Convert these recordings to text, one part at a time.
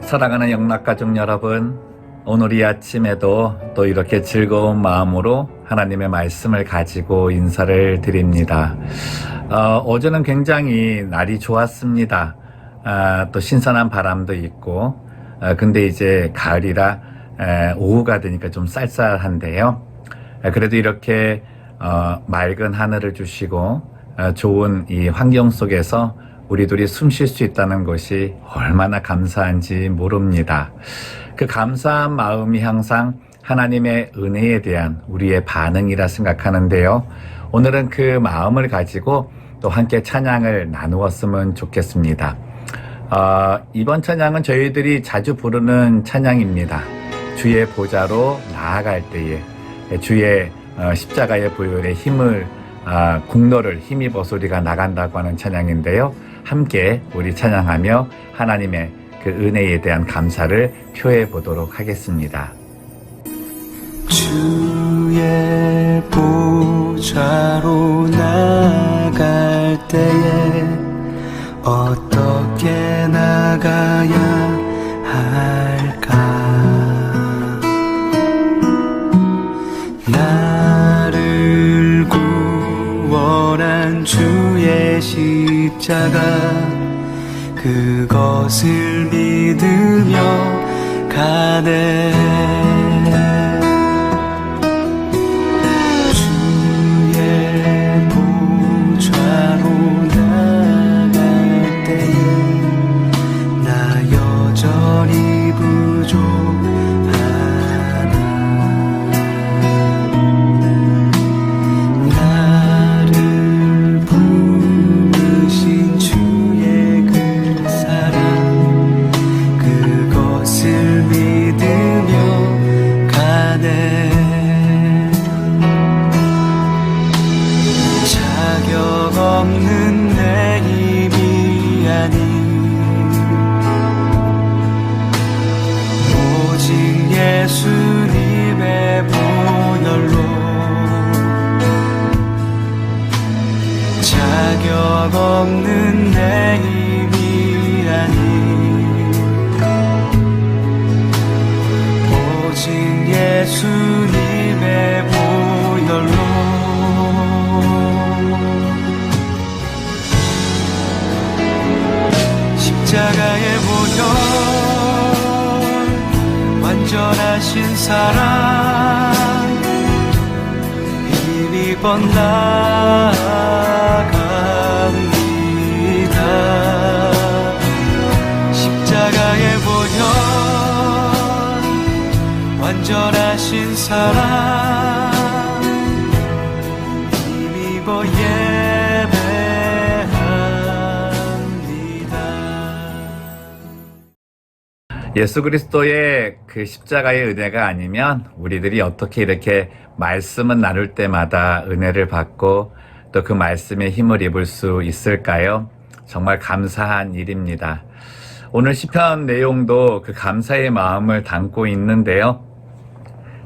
사랑하는 영락가족 여러분, 오늘 이 아침에도 또 이렇게 즐거운 마음으로 하나님의 말씀을 가지고 인사를 드립니다. 어제는 굉장히 날이 좋았습니다. 또 신선한 바람도 있고, 근데 이제 가을이라 오후가 되니까 좀 쌀쌀한데요. 그래도 이렇게 맑은 하늘을 주시고 좋은 이 환경 속에서 우리들이 숨 쉴 수 있다는 것이 얼마나 감사한지 모릅니다. 그 감사한 마음이 항상 하나님의 은혜에 대한 우리의 반응이라 생각하는데요. 오늘은 그 마음을 가지고 또 함께 찬양을 나누었으면 좋겠습니다. 이번 찬양은 저희들이 자주 부르는 찬양입니다. 주의 보좌로 나아갈 때에 주의 십자가의 보혈의 힘을 국로를 힘입어 소리가 나간다고 하는 찬양인데요. 함께 우리 찬양하며 하나님의 그 은혜에 대한 감사를 표해 보도록 하겠습니다. 주의 보좌로 나갈 때에 어떻게 나가야 할까? 나를 구원한 주의 십자가 그것을 믿으며 가네. 주의 보좌로 나갈 때에 나 여전히 부족하다. 나를 부르신 주의 그 사랑 그것을 믿으며 가네. 자격 없는 내 힘이 아닌 오직 예수님의 보혈로 자격 없는 내 힘이 아닌 오직 예수님의 보혈로 십자가의 보혈 완전하신 사랑 힘입어 나아갑니다. 십자가의 보혈 완전하신 사랑 힘입어 예수 그리스도의 그 십자가의 은혜가 아니면 우리들이 어떻게 이렇게 말씀을 나눌 때마다 은혜를 받고 또 그 말씀에 힘을 입을 수 있을까요? 정말 감사한 일입니다. 오늘 시편 내용도 그 감사의 마음을 담고 있는데요.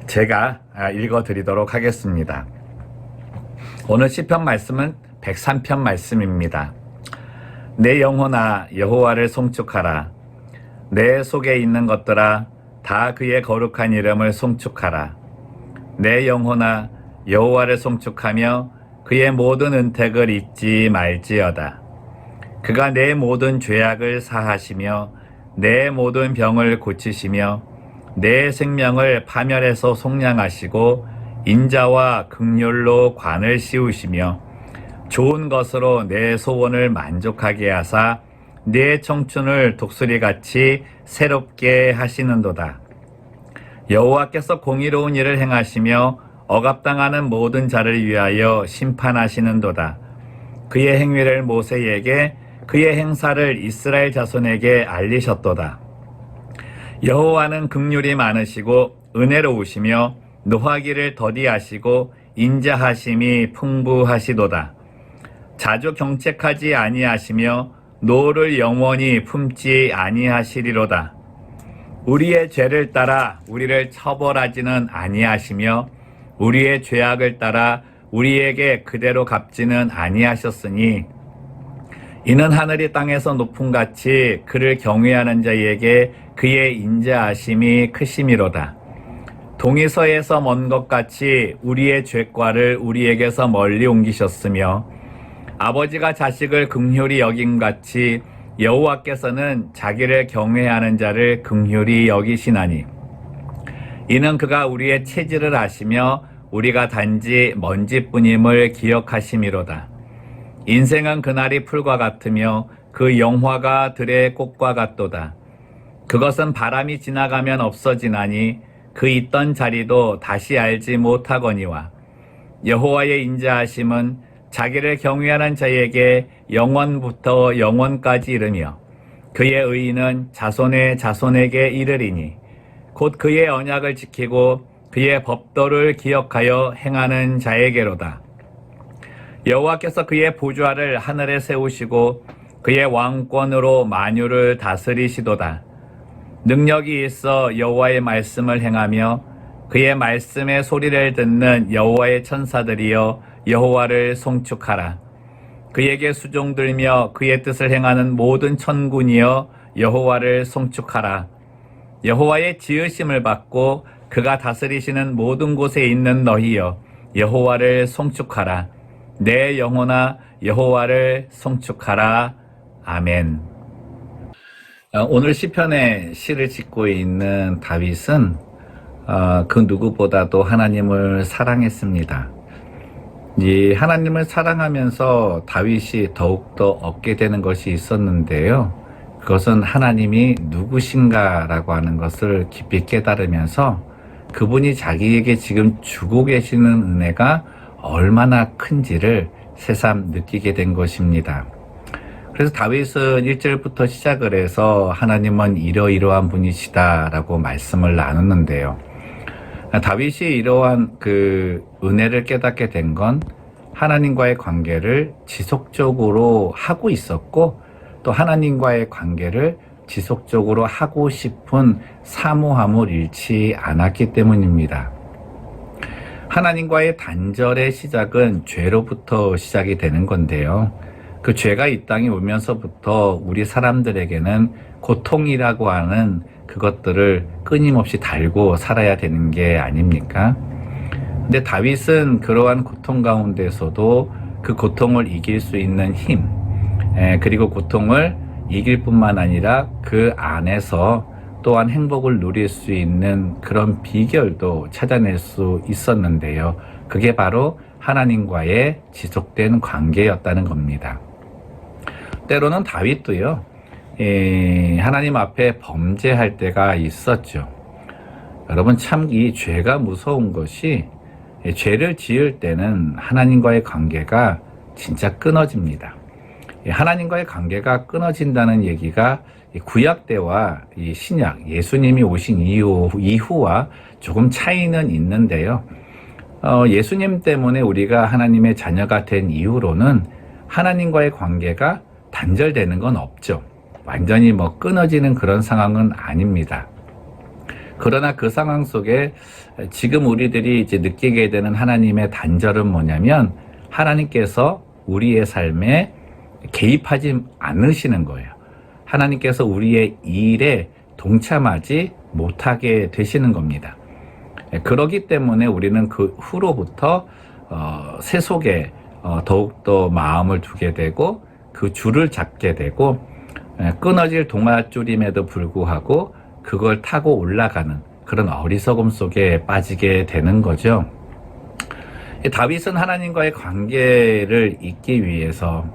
제가 읽어드리도록 하겠습니다. 오늘 시편 말씀은 103편 말씀입니다. 내 영혼아 여호와를 송축하라. 내 속에 있는 것들아 다 그의 거룩한 이름을 송축하라. 내 영혼아 여호와를 송축하며 그의 모든 은택을 잊지 말지어다. 그가 내 모든 죄악을 사하시며 내 모든 병을 고치시며 내 생명을 파멸해서 속량하시고 인자와 긍휼로 관을 씌우시며 좋은 것으로 내 소원을 만족하게 하사 내 청춘을 독수리같이 새롭게 하시는도다. 여호와께서 공의로운 일을 행하시며 억압당하는 모든 자를 위하여 심판하시는도다. 그의 행위를 모세에게 그의 행사를 이스라엘 자손에게 알리셨도다. 여호와는 긍휼이 많으시고 은혜로우시며 노하기를 더디하시고 인자하심이 풍부하시도다. 자주 경책하지 아니하시며 노를 영원히 품지 아니하시리로다. 우리의 죄를 따라 우리를 처벌하지는 아니하시며 우리의 죄악을 따라 우리에게 그대로 갚지는 아니하셨으니 이는 하늘이 땅에서 높음같이 그를 경외하는 자에게 그의 인자하심이 크심이로다. 동이 서에서 먼 것 같이 우리의 죄과를 우리에게서 멀리 옮기셨으며 아버지가 자식을 긍휼히 여김같이 여호와께서는 자기를 경외하는 자를 긍휼히 여기시나니 이는 그가 우리의 체질을 아시며 우리가 단지 먼지뿐임을 기억하심이로다. 인생은 그날이 풀과 같으며 그 영화가 들의 꽃과 같도다. 그것은 바람이 지나가면 없어지나니 그 있던 자리도 다시 알지 못하거니와 여호와의 인자하심은 자기를 경외하는 자에게 영원부터 영원까지 이르며 그의 의인은 자손의 자손에게 이르리니 곧 그의 언약을 지키고 그의 법도를 기억하여 행하는 자에게로다. 여호와께서 그의 보좌를 하늘에 세우시고 그의 왕권으로 만유를 다스리시도다. 능력이 있어 여호와의 말씀을 행하며 그의 말씀의 소리를 듣는 여호와의 천사들이여 여호와를 송축하라. 그에게 수종들며 그의 뜻을 행하는 모든 천군이여 여호와를 송축하라. 여호와의 지으심을 받고 그가 다스리시는 모든 곳에 있는 너희여 여호와를 송축하라. 내 영혼아 여호와를 송축하라. 아멘. 오늘 시편의 시를 짓고 있는 다윗은 그 누구보다도 하나님을 사랑했습니다. 이 하나님을 사랑하면서 다윗이 더욱더 얻게 되는 것이 있었는데요. 그것은 하나님이 누구신가라고 하는 것을 깊이 깨달으면서 그분이 자기에게 지금 주고 계시는 은혜가 얼마나 큰지를 새삼 느끼게 된 것입니다. 그래서 다윗은 1절부터 시작을 해서 하나님은 이러이러한 분이시다라고 말씀을 나눴는데요. 다윗이 이러한 그 은혜를 깨닫게 된 건 하나님과의 관계를 지속적으로 하고 있었고 또 하나님과의 관계를 지속적으로 하고 싶은 사모함을 잃지 않았기 때문입니다. 하나님과의 단절의 시작은 죄로부터 시작이 되는 건데요. 그 죄가 이 땅에 오면서부터 우리 사람들에게는 고통이라고 하는 그것들을 끊임없이 달고 살아야 되는 게 아닙니까? 근데 다윗은 그러한 고통 가운데서도 그 고통을 이길 수 있는 힘, 그리고 고통을 이길 뿐만 아니라 그 안에서 또한 행복을 누릴 수 있는 그런 비결도 찾아낼 수 있었는데요. 그게 바로 하나님과의 지속된 관계였다는 겁니다. 때로는 다윗도요, 하나님 앞에 범죄할 때가 있었죠. 여러분 참 이 죄가 무서운 것이 죄를 지을 때는 하나님과의 관계가 진짜 끊어집니다. 하나님과의 관계가 끊어진다는 얘기가 구약 때와 이 신약, 예수님이 오신 이후와 조금 차이는 있는데요. 예수님 때문에 우리가 하나님의 자녀가 된 이후로는 하나님과의 관계가 단절되는 건 없죠. 완전히 끊어지는 그런 상황은 아닙니다. 그러나 그 상황 속에 지금 우리들이 이제 느끼게 되는 하나님의 단절은 뭐냐면 하나님께서 우리의 삶에 개입하지 않으시는 거예요. 하나님께서 우리의 일에 동참하지 못하게 되시는 겁니다. 그러기 때문에 우리는 그 후로부터 세속에 더욱더 마음을 두게 되고 그 줄을 잡게 되고 끊어질 동아줄임에도 불구하고 그걸 타고 올라가는 그런 어리석음 속에 빠지게 되는 거죠. 다윗은 하나님과의 관계를 잇기 위해서,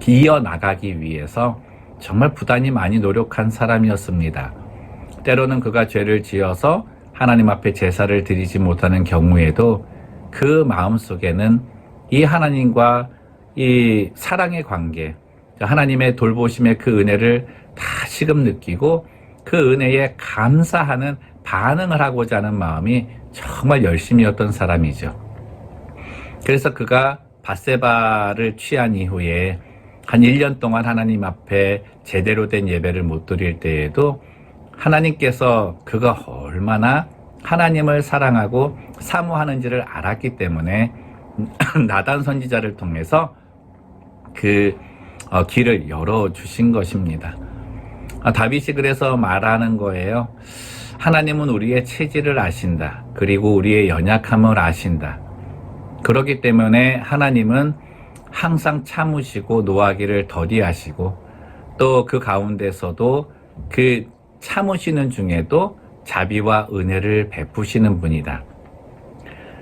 이어나가기 위해서 정말 부단히 많이 노력한 사람이었습니다. 때로는 그가 죄를 지어서 하나님 앞에 제사를 드리지 못하는 경우에도 그 마음 속에는 이 하나님과 이 사랑의 관계, 하나님의 돌보심의 그 은혜를 다시금 느끼고 그 은혜에 감사하는 반응을 하고자 하는 마음이 정말 열심이었던 사람이죠. 그래서 그가 밧세바를 취한 이후에 한 1년 동안 하나님 앞에 제대로 된 예배를 못 드릴 때에도 하나님께서 그가 얼마나 하나님을 사랑하고 사모하는지를 알았기 때문에 나단 선지자를 통해서 그 길을 열어주신 것입니다. 다윗이 그래서 말하는 거예요. 하나님은 우리의 체질을 아신다. 그리고 우리의 연약함을 아신다. 그렇기 때문에 하나님은 항상 참으시고 노하기를 더디하시고 또 그 가운데서도 그 참으시는 중에도 자비와 은혜를 베푸시는 분이다.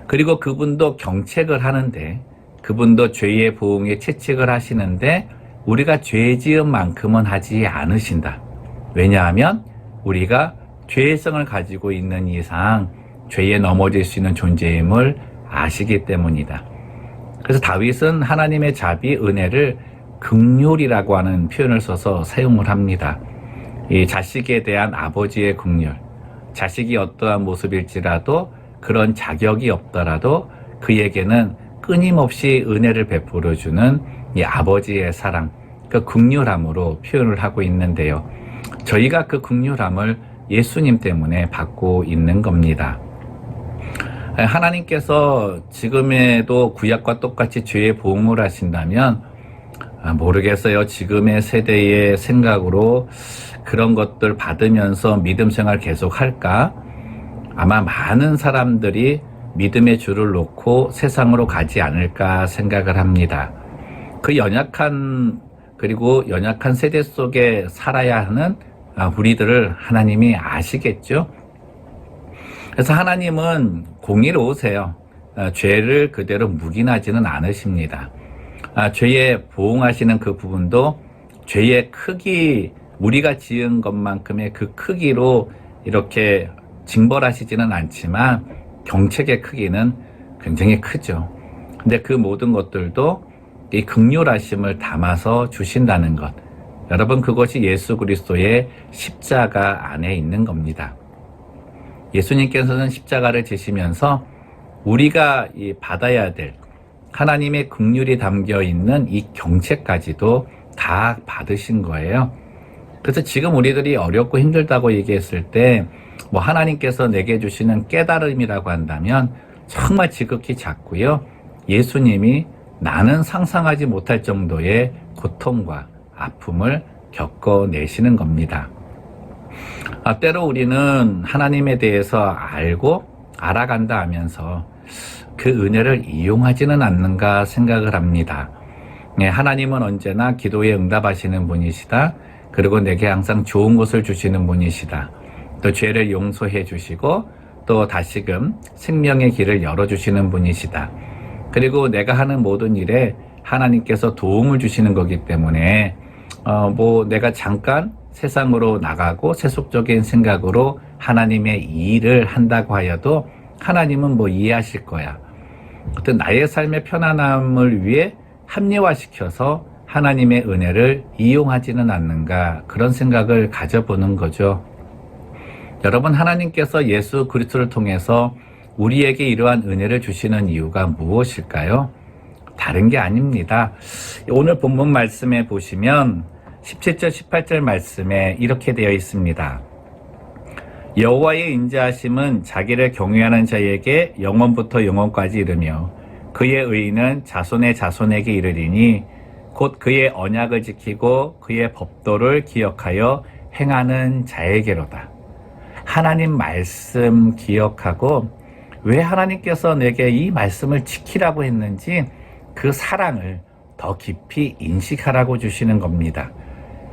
그리고 그분도 경책을 하는데 그분도 죄의 보응에 채찍을 하시는데 우리가 죄 지은 만큼은 하지 않으신다. 왜냐하면 우리가 죄성을 가지고 있는 이상 죄에 넘어질 수 있는 존재임을 아시기 때문이다. 그래서 다윗은 하나님의 자비, 은혜를 긍휼이라고 하는 표현을 써서 사용을 합니다. 이 자식에 대한 아버지의 긍휼, 자식이 어떠한 모습일지라도 그런 자격이 없더라도 그에게는 끊임없이 은혜를 베풀어주는 이 아버지의 사랑, 그 긍휼함으로 표현을 하고 있는데요. 저희가 그 긍휼함을 예수님 때문에 받고 있는 겁니다. 하나님께서 지금에도 구약과 똑같이 죄의 보응을 하신다면 모르겠어요. 지금의 세대의 생각으로 그런 것들 받으면서 믿음 생활 계속 할까? 아마 많은 사람들이 믿음의 줄을 놓고 세상으로 가지 않을까 생각을 합니다. 그 연약한 세대 속에 살아야 하는 우리들을 하나님이 아시겠죠? 그래서 하나님은 공의로우세요. 죄를 그대로 묵인하지는 않으십니다. 죄에 보응하시는 그 부분도 죄의 크기, 우리가 지은 것만큼의 그 크기로 이렇게 징벌하시지는 않지만 경책의 크기는 굉장히 크죠. 근데 그 모든 것들도 이 긍휼하심을 담아서 주신다는 것. 여러분, 그것이 예수 그리스도의 십자가 안에 있는 겁니다. 예수님께서는 십자가를 지시면서 우리가 받아야 될 하나님의 긍휼이 담겨 있는 이 경책까지도 다 받으신 거예요. 그래서 지금 우리들이 어렵고 힘들다고 얘기했을 때 하나님께서 내게 주시는 깨달음이라고 한다면 정말 지극히 작고요. 예수님이 나는 상상하지 못할 정도의 고통과 아픔을 겪어내시는 겁니다. 때로 우리는 하나님에 대해서 알고 알아간다 하면서 그 은혜를 이용하지는 않는가 생각을 합니다. 하나님은 언제나 기도에 응답하시는 분이시다. 그리고 내게 항상 좋은 것을 주시는 분이시다. 또 죄를 용서해 주시고 또 다시금 생명의 길을 열어주시는 분이시다. 그리고 내가 하는 모든 일에 하나님께서 도움을 주시는 거기 때문에 내가 잠깐 세상으로 나가고 세속적인 생각으로 하나님의 일을 한다고 하여도 하나님은 이해하실 거야. 어떤 나의 삶의 편안함을 위해 합리화시켜서 하나님의 은혜를 이용하지는 않는가, 그런 생각을 가져보는 거죠. 여러분, 하나님께서 예수 그리스도를 통해서 우리에게 이러한 은혜를 주시는 이유가 무엇일까요? 다른 게 아닙니다. 오늘 본문 말씀에 보시면 17절 18절 말씀에 이렇게 되어 있습니다. 여호와의 인자하심은 자기를 경외하는 자에게 영원부터 영원까지 이르며 그의 의는 자손의 자손에게 이르리니 곧 그의 언약을 지키고 그의 법도를 기억하여 행하는 자에게로다. 하나님 말씀 기억하고 왜 하나님께서 내게 이 말씀을 지키라고 했는지 그 사랑을 더 깊이 인식하라고 주시는 겁니다.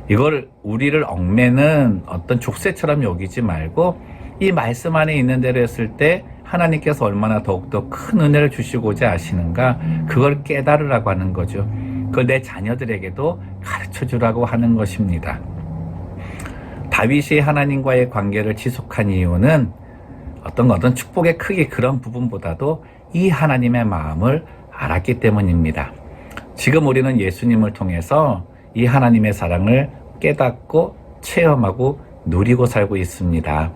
이걸 우리를 얽매는 어떤 족쇄처럼 여기지 말고 이 말씀 안에 있는 대로 했을 때 하나님께서 얼마나 더욱더 큰 은혜를 주시고자 하시는가, 그걸 깨달으라고 하는 거죠. 그걸 내 자녀들에게도 가르쳐 주라고 하는 것입니다. 다윗이 하나님과의 관계를 지속한 이유는 어떤 축복의 크기, 그런 부분보다도 이 하나님의 마음을 알았기 때문입니다. 지금 우리는 예수님을 통해서 이 하나님의 사랑을 깨닫고 체험하고 누리고 살고 있습니다.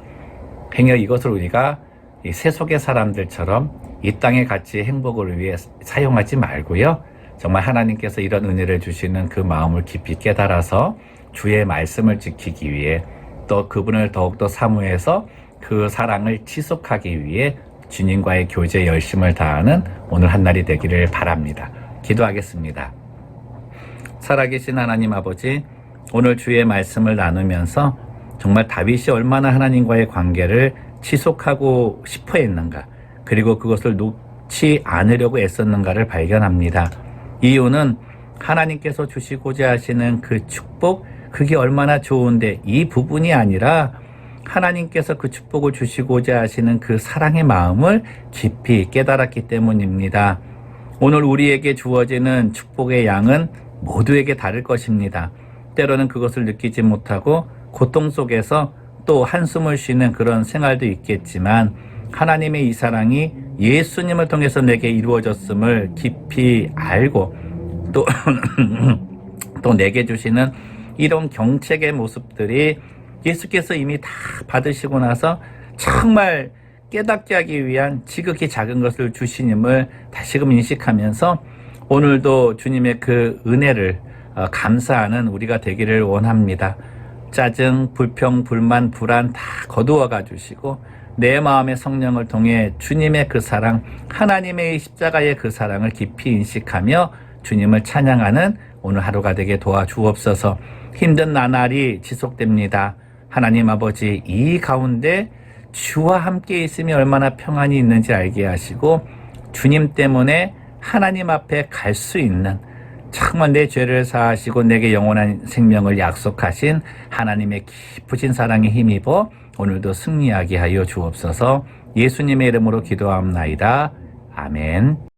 행여 이것을 우리가 이 세속의 사람들처럼 이 땅의 가치, 행복을 위해 사용하지 말고요. 정말 하나님께서 이런 은혜를 주시는 그 마음을 깊이 깨달아서 주의 말씀을 지키기 위해 또 그분을 더욱더 사모해서 그 사랑을 지속하기 위해 주님과의 교제 열심을 다하는 오늘 한날이 되기를 바랍니다. 기도하겠습니다. 살아계신 하나님 아버지, 오늘 주의 말씀을 나누면서 정말 다윗이 얼마나 하나님과의 관계를 지속하고 싶어 했는가, 그리고 그것을 놓지 않으려고 애썼는가를 발견합니다. 이유는 하나님께서 주시고자 하시는 그 축복, 그게 얼마나 좋은데 이 부분이 아니라 하나님께서 그 축복을 주시고자 하시는 그 사랑의 마음을 깊이 깨달았기 때문입니다. 오늘 우리에게 주어지는 축복의 양은 모두에게 다를 것입니다. 때로는 그것을 느끼지 못하고 고통 속에서 또 한숨을 쉬는 그런 생활도 있겠지만, 하나님의 이 사랑이 예수님을 통해서 내게 이루어졌음을 깊이 알고 또 내게 주시는 이런 경책의 모습들이 예수께서 이미 다 받으시고 나서 정말 깨닫게 하기 위한 지극히 작은 것을 주시님을 다시금 인식하면서 오늘도 주님의 그 은혜를 감사하는 우리가 되기를 원합니다. 짜증, 불평, 불만, 불안 다 거두어 가주시고 내 마음의 성령을 통해 주님의 그 사랑, 하나님의 십자가의 그 사랑을 깊이 인식하며 주님을 찬양하는 오늘 하루가 되게 도와주옵소서. 힘든 나날이 지속됩니다. 하나님 아버지, 이 가운데 주와 함께 있음이 얼마나 평안이 있는지 알게 하시고 주님 때문에 하나님 앞에 갈 수 있는, 정말 내 죄를 사하시고 내게 영원한 생명을 약속하신 하나님의 깊으신 사랑에 힘입어 오늘도 승리하게 하여 주옵소서. 예수님의 이름으로 기도합나이다. 아멘.